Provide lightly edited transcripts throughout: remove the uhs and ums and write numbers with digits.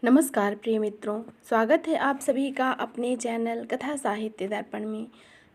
नमस्कार प्रिय मित्रों, स्वागत है आप सभी का अपने चैनल कथा साहित्य दर्पण में।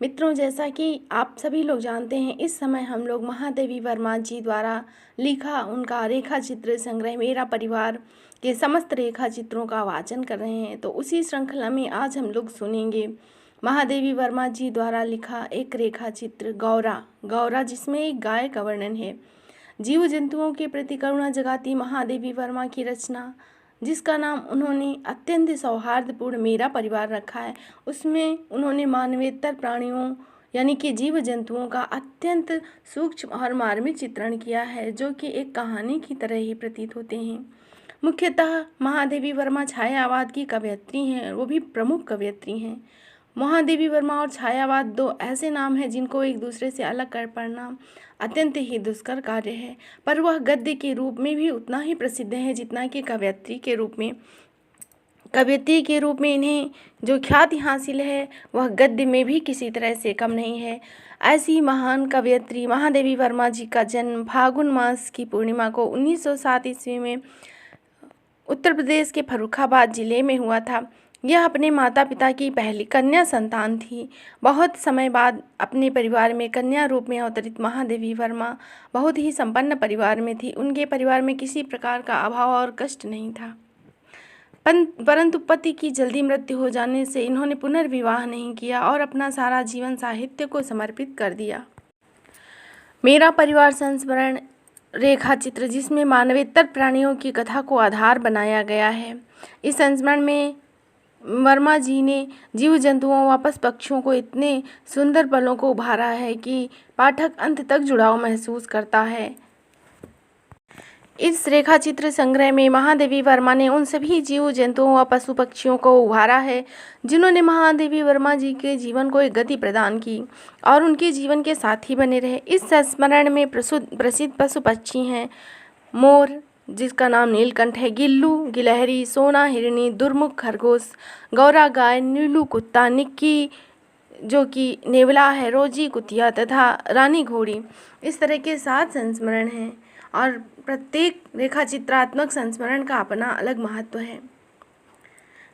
मित्रों, जैसा कि आप सभी लोग जानते हैं, इस समय हम लोग महादेवी वर्मा जी द्वारा लिखा उनका रेखा चित्र संग्रह मेरा परिवार के समस्त रेखा चित्रों का वाचन कर रहे हैं। तो उसी श्रृंखला में आज हम लोग सुनेंगे महादेवी वर्मा जी द्वारा लिखा एक रेखा चित्र गौरा गौरा जिसमें एक गाय का वर्णन है। जीव जंतुओं के प्रति करुणा जगाती महादेवी वर्मा की रचना, जिसका नाम उन्होंने अत्यंत सौहार्दपूर्ण मेरा परिवार रखा है, उसमें उन्होंने मानवेतर प्राणियों यानी कि जीव जंतुओं का अत्यंत सूक्ष्म और मार्मिक चित्रण किया है, जो कि एक कहानी की तरह ही प्रतीत होते हैं। मुख्यतः महादेवी वर्मा छायावाद की कवयित्री हैं, वो भी प्रमुख कवयित्री हैं। महादेवी वर्मा और छायावाद दो ऐसे नाम हैं जिनको एक दूसरे से अलग कर पाना अत्यंत ही दुष्कर कार्य है, पर वह गद्य के रूप में भी उतना ही प्रसिद्ध है जितना कि कवयित्री के रूप में। कवयित्री के रूप में इन्हें जो ख्याति हासिल है वह गद्य में भी किसी तरह से कम नहीं है। ऐसी महान कवयित्री महादेवी वर्मा जी का जन्म फागुन मास की पूर्णिमा को 1907 ईस्वी में उत्तर प्रदेश के फर्रुखाबाद जिले में हुआ था। यह अपने माता पिता की पहली कन्या संतान थी। बहुत समय बाद अपने परिवार में कन्या रूप में अवतरित महादेवी वर्मा बहुत ही संपन्न परिवार में थी। उनके परिवार में किसी प्रकार का अभाव और कष्ट नहीं था, परंतु पति की जल्दी मृत्यु हो जाने से इन्होंने पुनर्विवाह नहीं किया और अपना सारा जीवन साहित्य को समर्पित कर दिया। मेरा परिवार संस्मरण रेखा चित्र, जिसमें मानवेतर प्राणियों की कथा को आधार बनाया गया है। इस संस्मरण में वर्मा जी ने जीव जंतुओं व पशु पक्षियों को इतने सुंदर पलों को उभारा है कि पाठक अंत तक जुड़ाव महसूस करता है। इस रेखा चित्र संग्रह में महादेवी वर्मा ने उन सभी जीव जंतुओं व पशु पक्षियों को उभारा है जिन्होंने महादेवी वर्मा जी के जीवन को एक गति प्रदान की और उनके जीवन के साथी बने रहे। इस संस्मरण में प्रसिद्ध पशु पक्षी हैं मोर, जिसका नाम नीलकंठ है, गिल्लू, गिलहरी, सोना हिरनी, दुर्मुख खरगोश, गौरा गाय, नीलू कुत्ता, निक्की जो कि नेवला है, रोजी कुतिया तथा रानी घोड़ी। इस तरह के 7 संस्मरण हैं और प्रत्येक रेखा चित्रात्मक संस्मरण का अपना अलग महत्व है।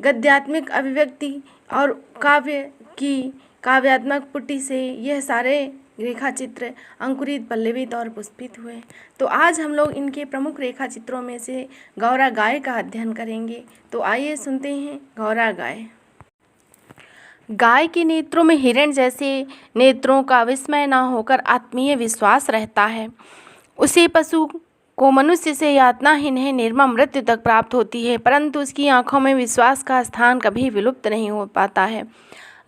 गद्यात्मक अभिव्यक्ति और काव्य की काव्यात्मक पुटी से यह सारे रेखा चित्र अंकुरित, पल्लवित और पुष्पित हुए। तो आज हम लोग इनके प्रमुख रेखा चित्रों में से गौरा गाय का अध्ययन करेंगे। तो आइए सुनते हैं गौरा गाय। गाय के नेत्रों में हिरण जैसे नेत्रों का विस्मय न होकर आत्मीय विश्वास रहता है। उसे पशु को मनुष्य से यातना ही नहीं निर्मम मृत्यु तक प्राप्त होती है, परंतु उसकी आंखों में विश्वास का स्थान कभी विलुप्त नहीं हो पाता है।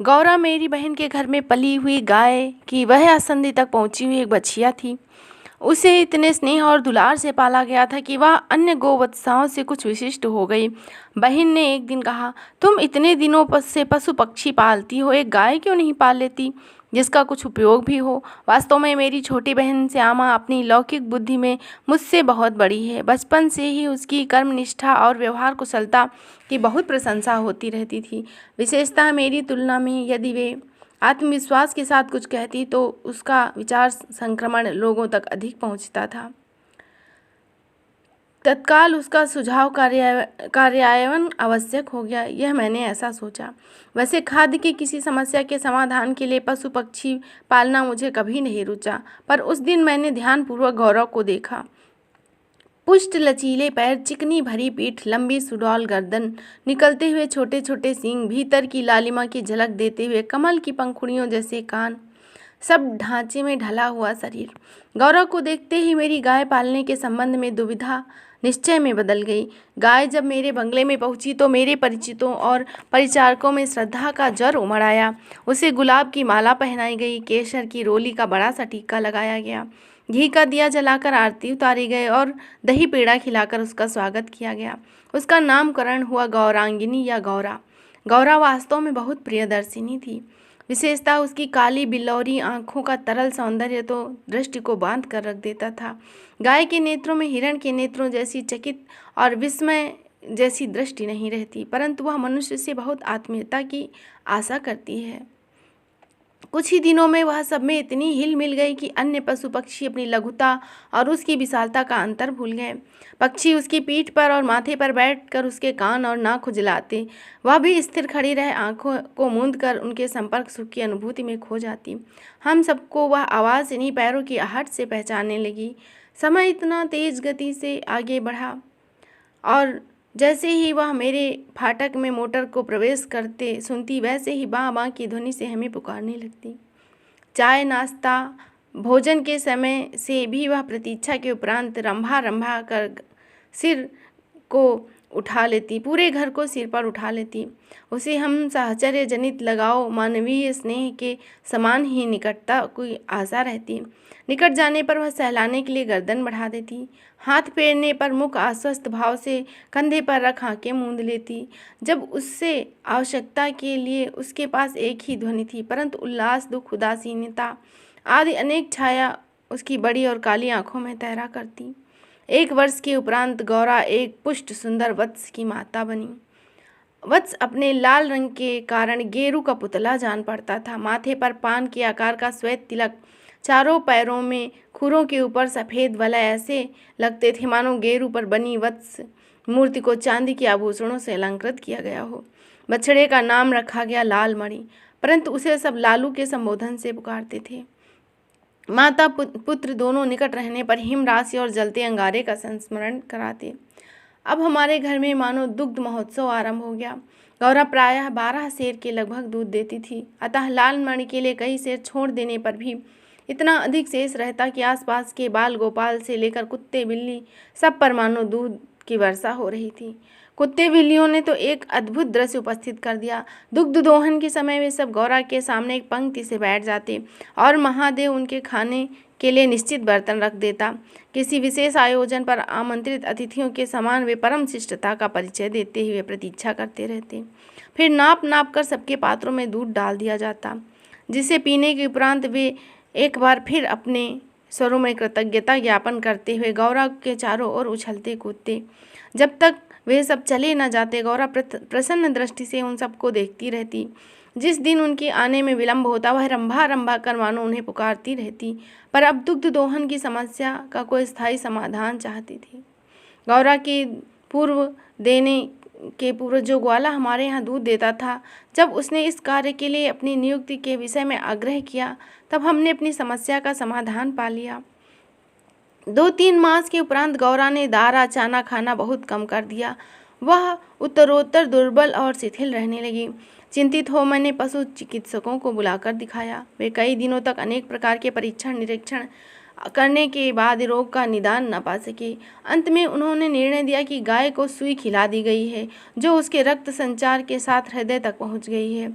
गौरा मेरी बहन के घर में पली हुई गाय की वह आसंदी तक पहुंची हुई एक बछिया थी। उसे इतने स्नेह और दुलार से पाला गया था कि वह अन्य गोवत्साओं से कुछ विशिष्ट हो गई। बहन ने एक दिन कहा, तुम इतने दिनों से पशु पक्षी पालती हो, एक गाय क्यों नहीं पाल लेती जिसका कुछ उपयोग भी हो। वास्तव में मेरी छोटी बहन श्यामा अपनी लौकिक बुद्धि में मुझसे बहुत बड़ी है। बचपन से ही उसकी कर्मनिष्ठा और व्यवहार कुशलता की बहुत प्रशंसा होती रहती थी। विशेषतः मेरी तुलना में यदि वे आत्मविश्वास के साथ कुछ कहती तो उसका विचार संक्रमण लोगों तक अधिक पहुंचता था। तत्काल उसका सुझाव कार्यान्वयन आवश्यक हो गया, यह मैंने ऐसा सोचा। वैसे खाद्य की किसी समस्या के समाधान के लिए पशु पक्षी पालना मुझे कभी नहीं रुचा, पर उस दिन मैंने ध्यानपूर्वक गौरव को देखा। पुष्ट लचीले पैर, चिकनी भरी पीठ, लंबी सुडौल गर्दन, निकलते हुए छोटे छोटे सींग, भीतर की लालिमा की झलक देते हुए कमल की पंखुड़ियों जैसे कान, सब ढांचे में ढला हुआ शरीर। गौरव को देखते ही मेरी गाय पालने के संबंध में दुविधा निश्चय में बदल गई। गाय जब मेरे बंगले में पहुंची तो मेरे परिचितों और परिचारकों में श्रद्धा का ज्वर उमड़ आया। उसे गुलाब की माला पहनाई गई, केसर की रोली का बड़ा सा टीका लगाया गया, घी का दिया जलाकर आरती उतारी गई और दही पेड़ा खिलाकर उसका स्वागत किया गया। उसका नामकरण हुआ गौरांगिनी या गौरा। गौरा वास्तव में बहुत प्रियदर्शिनी थी। विशेषतः उसकी काली बिल्लौरी आंखों का तरल सौंदर्य तो दृष्टि को बांध कर रख देता था। गाय के नेत्रों में हिरण के नेत्रों जैसी चकित और विस्मय जैसी दृष्टि नहीं रहती, परंतु वह मनुष्य से बहुत आत्मीयता की आशा करती है। कुछ ही दिनों में वह सब में इतनी हिल मिल गई कि अन्य पशु पक्षी अपनी लघुता और उसकी विशालता का अंतर भूल गए। पक्षी उसकी पीठ पर और माथे पर बैठकर उसके कान और नाक खुजलाते, वह भी स्थिर खड़ी रह आंखों को मूंद कर उनके संपर्क सुख की अनुभूति में खो जाती। हम सबको वह आवाज़ इन्हीं पैरों की आहट से पहचानने लगी। समय इतना तेज गति से आगे बढ़ा और जैसे ही वह मेरे फाटक में मोटर को प्रवेश करते सुनती, वैसे ही बाँ बाँ की ध्वनि से हमें पुकारने लगती। चाय नाश्ता भोजन के समय से भी वह प्रतीक्षा के उपरांत रंभा रंभा कर सिर को उठा लेती, पूरे घर को सिर पर उठा लेती। उसे हम साहचर्य जनित लगाव मानवीय स्नेह के समान ही निकटता की आशा रहती। निकट जाने पर वह सहलाने के लिए गर्दन बढ़ा देती, हाथ फेरने पर मुख आश्वस्त भाव से कंधे पर रख आंखें मूंद लेती। जब उससे आवश्यकता के लिए उसके पास एक ही ध्वनि थी, परंतु उल्लास, दुख, उदासीनता आदि अनेक छाया उसकी बड़ी और काली आंखों में तैरा करती। 1 वर्ष के उपरांत गौरा एक पुष्ट सुंदर वत्स की माता बनी। वत्स अपने लाल रंग के कारण गेरू का पुतला जान पड़ता था। माथे पर पान के आकार का श्वेत तिलक, चारों पैरों में खुरों के ऊपर सफ़ेद वलय ऐसे लगते थे मानो गेरू पर बनी वत्स मूर्ति को चांदी के आभूषणों से अलंकृत किया गया हो। बछड़े का नाम रखा गया लाल मणि, परंतु उसे सब लालू के संबोधन से पुकारते थे। माता पुत्र दोनों निकट रहने पर हिम राशि और जलते अंगारे का संस्मरण कराते। अब हमारे घर में मानो दुग्ध महोत्सव आरंभ हो गया। गौरा प्रायः 12 सेर के लगभग दूध देती थी, अतः लाल मणि के लिए कई सेर छोड़ देने पर भी इतना अधिक शेष रहता कि आसपास के बाल गोपाल से लेकर कुत्ते बिल्ली सब पर मानो दूध की वर्षा हो रही थी। कुत्ते बिल्लियों ने तो एक अद्भुत दृश्य उपस्थित कर दिया। दुग्ध दोहन के समय वे सब गौरा के सामने एक पंक्ति से बैठ जाते और महादेव उनके खाने के लिए निश्चित बर्तन रख देता। किसी विशेष आयोजन पर आमंत्रित अतिथियों के समान वे परम शिष्टता का परिचय देते हुए प्रतीक्षा करते रहते। फिर नाप नाप कर सबके पात्रों में दूध डाल दिया जाता, जिसे पीने के उपरांत वे एक बार फिर अपने स्वरों में कृतज्ञता ज्ञापन करते हुए गौरा के चारों ओर उछलते कूदते। जब तक वे सब चले न जाते, गौरा प्रसन्न दृष्टि से उन सबको देखती रहती। जिस दिन उनके आने में विलंब होता, वह रंभा रंभा कर मानो उन्हें पुकारती रहती, पर अब दुग्ध दोहन की समस्या का कोई स्थायी समाधान चाहती थी। गौरा के देने के पूर्व जो ग्वाला हमारे यहाँ दूध देता था, जब उसने इस कार्य के लिए अपनी नियुक्ति के विषय में आग्रह किया, तब हमने अपनी समस्या का समाधान पा लिया। 2-3 मास के उपरांत गौरा ने दारा चाना खाना बहुत कम कर दिया। वह उत्तरोत्तर दुर्बल और शिथिल रहने लगी। चिंतित हो मैंने पशु चिकित्सकों को बुलाकर दिखाया। वे कई दिनों तक अनेक प्रकार के परीक्षण निरीक्षण करने के बाद रोग का निदान न पा सके। अंत में उन्होंने निर्णय दिया कि गाय को सुई खिला दी गई है, जो उसके रक्त संचार के साथ हृदय तक पहुंच गई है।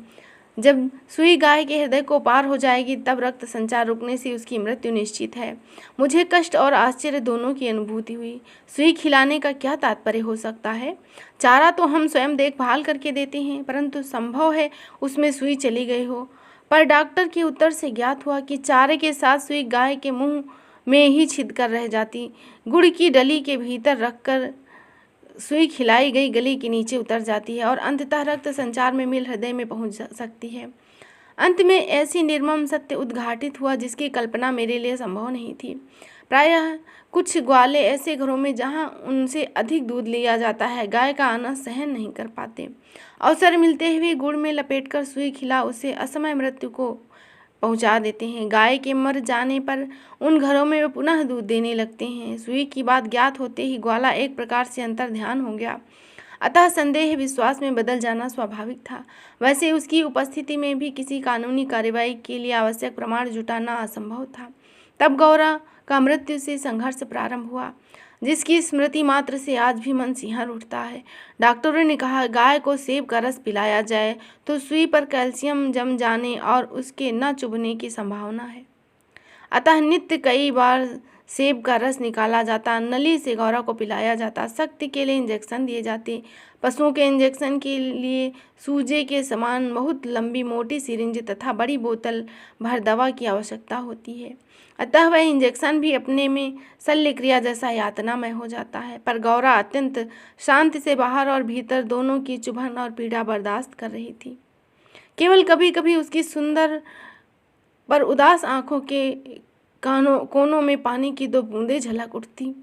जब सुई गाय के हृदय को पार हो जाएगी, तब रक्त संचार रुकने से उसकी मृत्यु निश्चित है। मुझे कष्ट और आश्चर्य दोनों की अनुभूति हुई। सुई खिलाने का क्या तात्पर्य हो सकता है? चारा तो हम स्वयं देखभाल करके देते हैं, परंतु संभव है उसमें सुई चली गई हो। पर डॉक्टर के उत्तर से ज्ञात हुआ कि चारे के साथ सुई गाय के मुंह में ही छिद कर रह जाती। गुड़ की डली के भीतर रखकर सुई खिलाई गई गली के नीचे उतर जाती है और अंततः रक्त संचार में मिल हृदय में पहुंच सकती है। अंत में ऐसी निर्मम सत्य उद्घाटित हुआ जिसकी कल्पना मेरे लिए संभव नहीं थी। प्रायः कुछ ग्वाले ऐसे घरों में जहां उनसे अधिक दूध लिया जाता है, गाय का आना सहन नहीं कर पाते। अवसर मिलते हुए गुड़ में लपेटकर सुई खिला उसे असमय मृत्यु को पहुंचा देते हैं। गाय के मर जाने पर उन घरों में वे पुनः दूध देने लगते हैं। सुई की बात ज्ञात होते ही ग्वाला एक प्रकार से अंतर ध्यान हो गया, अतः संदेह विश्वास में बदल जाना स्वाभाविक था। वैसे उसकी उपस्थिति में भी किसी कानूनी कार्रवाई के लिए आवश्यक प्रमाण जुटाना असंभव था। तब गौरा का मृत्यु से संघर्ष प्रारंभ हुआ, जिसकी स्मृति मात्र से आज भी मन सिहर उठता है। डॉक्टरों ने कहा, गाय को सेब का रस पिलाया जाए तो सुई पर कैल्शियम जम जाने और उसके न चुभने की संभावना है। अतः नित्य कई बार सेब का रस निकाला जाता, नली से गौरा को पिलाया जाता, शक्ति के लिए इंजेक्शन दिए जाते। पशुओं के इंजेक्शन के लिए सूजे के समान बहुत लंबी मोटी सिरिंज तथा बड़ी बोतल भर दवा की आवश्यकता होती है। अतः वह इंजेक्शन भी अपने में शल्य क्रिया जैसा यातनामय हो जाता है। पर गौरा अत्यंत शांति से बाहर और भीतर दोनों की चुभन और पीड़ा बर्दाश्त कर रही थी। केवल कभी कभी उसकी सुंदर पर उदास आँखों के कोनों में पानी की 2 बूंदें झलक उठती।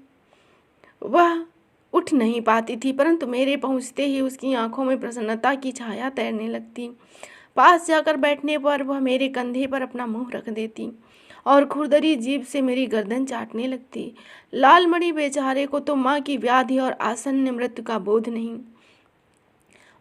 वह उठ नहीं पाती थी, परंतु मेरे पहुँचते ही उसकी आँखों में प्रसन्नता की छाया तैरने लगती। पास जाकर बैठने पर वह मेरे कंधे पर अपना मुँह रख देती और खुरदरी जीभ से मेरी गर्दन चाटने लगती। लालमणि बेचारे को तो माँ की व्याधि और आसन्न मृत्यु का बोध नहीं।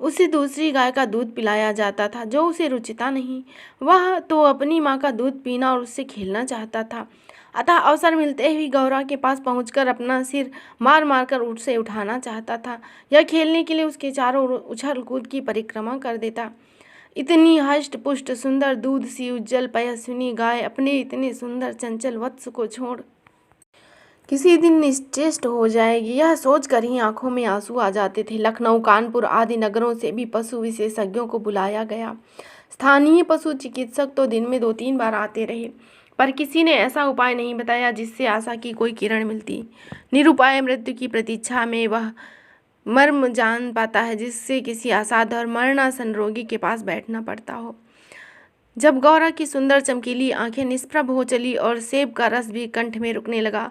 उसे दूसरी गाय का दूध पिलाया जाता था जो उसे रुचिता नहीं। वह तो अपनी माँ का दूध पीना और उससे खेलना चाहता था। अतः अवसर मिलते ही गौरा के पास पहुंचकर अपना सिर मार मार कर उसे उठाना चाहता था। यह खेलने के लिए उसके चारों ओर उछल कूद की परिक्रमा कर देता। इतनी हष्ट पुष्ट सुंदर दूध सी उज्जवल पयस्विनी गाय अपने इतने सुंदर चंचल वत्स को छोड़ किसी दिन निश्चेष्ट हो जाएगी, यह सोचकर ही आंखों में आंसू आ जाते थे। लखनऊ, कानपुर आदि नगरों से भी पशु विशेषज्ञों को बुलाया गया। स्थानीय पशु चिकित्सक तो दिन में 2-3 बार आते रहे, पर किसी ने ऐसा उपाय नहीं बताया जिससे आशा की कोई किरण मिलती। निरुपाय मृत्यु की प्रतीक्षा में वह मर्म जान पाता है जिससे किसी असाध्य और मरणासन रोगी के पास बैठना पड़ता हो। जब गौरा की सुंदर चमकीली आंखें निष्प्रभ हो चली और सेब का रस भी कंठ में रुकने लगा,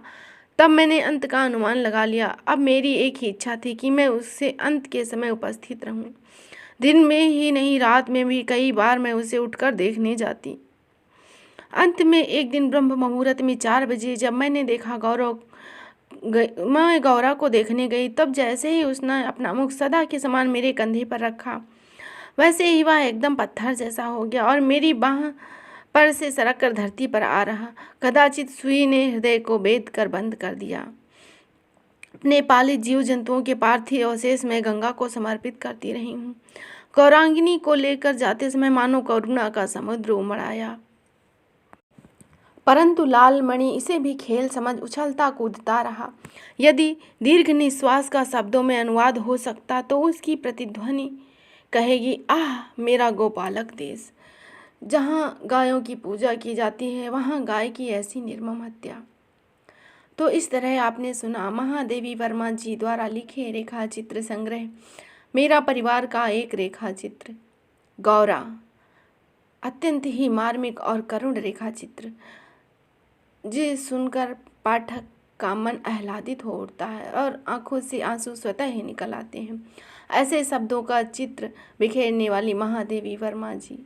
तब मैंने अंत का अनुमान लगा लिया। अब मेरी एक ही इच्छा थी कि मैं उससे अंत के समय उपस्थित रहूं। दिन में ही नहीं, रात में भी कई बार मैं उसे उठकर देखने जाती। अंत में एक दिन ब्रह्म मुहूर्त में 4 बजे जब मैंने देखा मैं गौरा को देखने गई, तब जैसे ही उसने अपना मुख सदा के समान मेरे कंधे पर रखा, वैसे ही वह एकदम पत्थर जैसा हो गया और मेरी बाह पर से सरक कर धरती पर आ रहा। कदाचित सुई ने हृदय को बेद कर बंद कर दिया। अपने पालित जीव जंतुओं के पार्थिव अवशेष में गंगा को समर्पित करती रही हूँ। गौरांगिनी को लेकर जाते समय मानो करुणा का समुद्र उमड़ आया, परंतु लालमणि इसे भी खेल समझ उछलता कूदता रहा। यदि दीर्घ निश्वास का शब्दों में अनुवाद हो सकता तो उसकी प्रतिध्वनि कहेगी, आह मेरा गोपालक देश। जहाँ गायों की पूजा की जाती है वहाँ गाय की ऐसी निर्मम हत्या। तो इस तरह आपने सुना महादेवी वर्मा जी द्वारा लिखे रेखा चित्र संग्रह मेरा परिवार का एक रेखा चित्र गौरा। अत्यंत ही मार्मिक और करुण रेखा चित्र, जिसे सुनकर पाठक का मन आह्लादित हो उठता है और आंखों से आंसू स्वतः ही निकल आते हैं। ऐसे शब्दों का चित्र बिखेरने वाली महादेवी वर्मा जी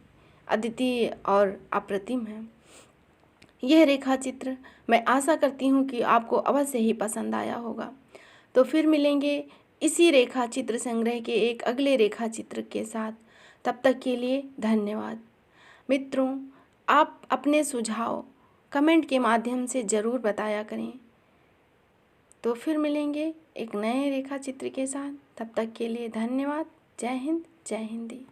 अद्वितीय और अप्रतिम है। यह रेखा चित्र मैं आशा करती हूँ कि आपको अवश्य ही पसंद आया होगा। तो फिर मिलेंगे इसी रेखा चित्र संग्रह के एक अगले रेखा चित्र के साथ। तब तक के लिए धन्यवाद। मित्रों, आप अपने सुझाव कमेंट के माध्यम से ज़रूर बताया करें। तो फिर मिलेंगे एक नए रेखा चित्र के साथ। तब तक के लिए धन्यवाद। जय हिंद, जय हिंदी।